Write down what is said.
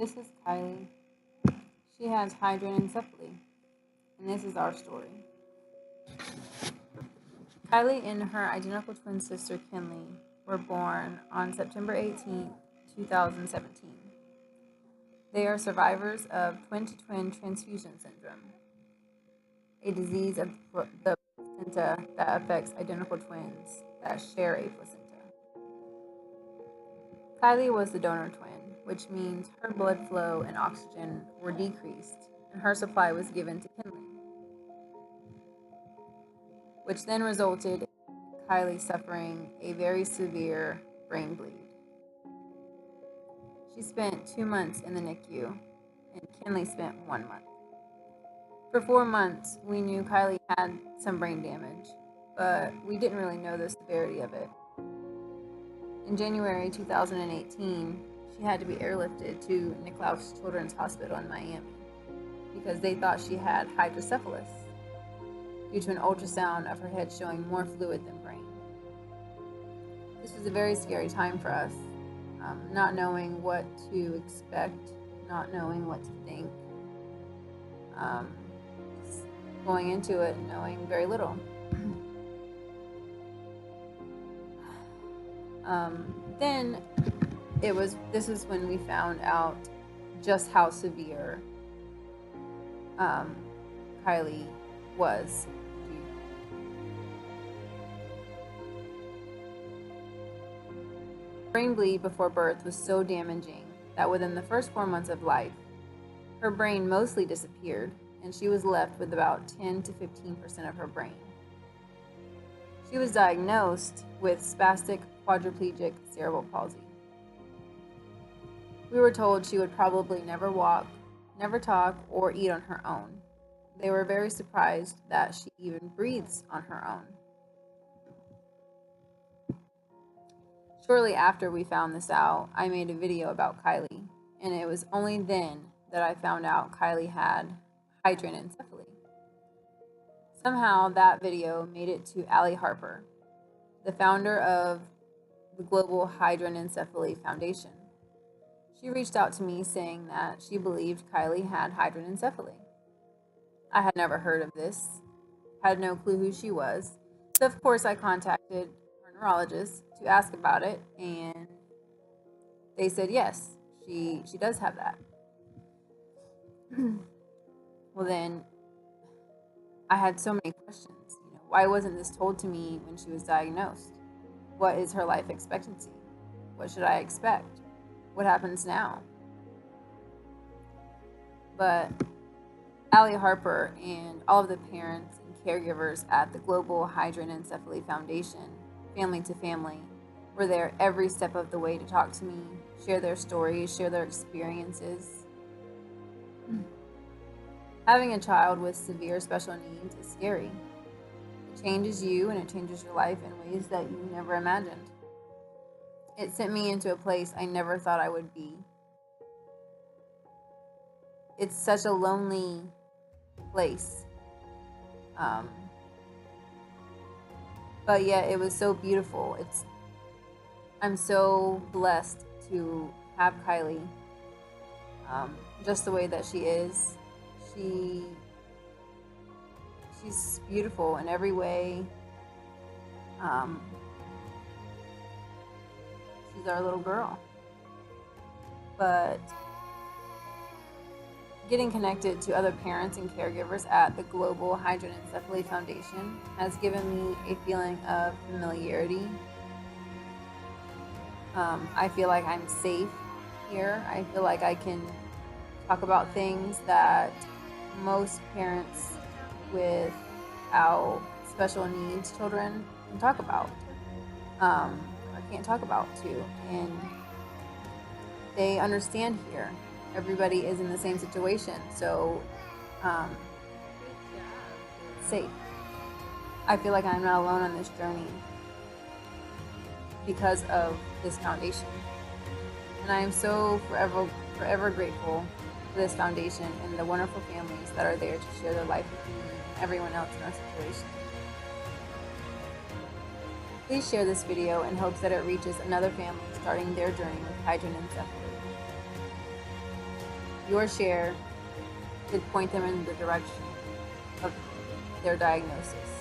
This is Kylie. She has hydranencephaly, and this is our story. Kylie and her identical twin sister Kinley were born on September 18, 2017. They are survivors of twin-to-twin transfusion syndrome, a disease of the placenta that affects identical twins that share a placenta. Kylie was the donor twin, which means her blood flow and oxygen were decreased, and her supply was given to Kinley, which then resulted in Kylie suffering a very severe brain bleed. She spent 2 months in the NICU, and Kinley spent 1 month. For 4 months, we knew Kylie had some brain damage, but we didn't really know the severity of it. In January 2018, she had to be airlifted to Nicklaus Children's Hospital in Miami because they thought she had hydrocephalus due to an ultrasound of her head showing more fluid than brain. This was a very scary time for us, not knowing what to expect, not knowing what to think, going into it knowing very little. Then this is when we found out just how severe Kylie was. Brain bleed before birth was so damaging that within the first 4 months of life, her brain mostly disappeared, and she was left with about 10 to 15% of her brain. She was diagnosed with spastic quadriplegic cerebral palsy. We were told she would probably never walk, never talk, or eat on her own. They were very surprised that she even breathes on her own. Shortly after we found this out, I made a video about Kylie, and it was only then that I found out Kylie had hydranencephaly. Somehow that video made it to Allie Harper, the founder of the Global Hydranencephaly Foundation. She reached out to me saying that she believed Kylie had hydranencephaly. I had never heard of this, had no clue who she was, so of course I contacted her neurologist to ask about it, and they said yes, she does have that. Well, then I had so many questions. Why wasn't this told to me when she was diagnosed? What is her life expectancy? What should I expect? What happens now? But Allie Harper and all of the parents and caregivers at the Global Hydranencephaly Foundation, Family to Family, were there every step of the way to talk to me, share their stories, share their experiences. Having a child with severe special needs is scary. It changes you and it changes your life in ways that you never imagined. It sent me into a place I never thought I would be. It's such a lonely place. But yet it was so beautiful. I'm so blessed to have Kylie just the way that she is. She's beautiful in every way. She's our little girl. But getting connected to other parents and caregivers at the Global Hydranencephaly Foundation has given me a feeling of familiarity. I feel like I'm safe here. I feel like I can talk about things that most parents without special needs children can talk about, or can't talk about too. And they understand here. Everybody is in the same situation, so safe. I feel like I'm not alone on this journey because of this foundation. And I am so forever grateful for this foundation and the wonderful families that are there to share their life with me and everyone else in our situation. Please share this video in hopes that it reaches another family starting their journey with hydranencephaly. your share could point them in the direction of their diagnosis.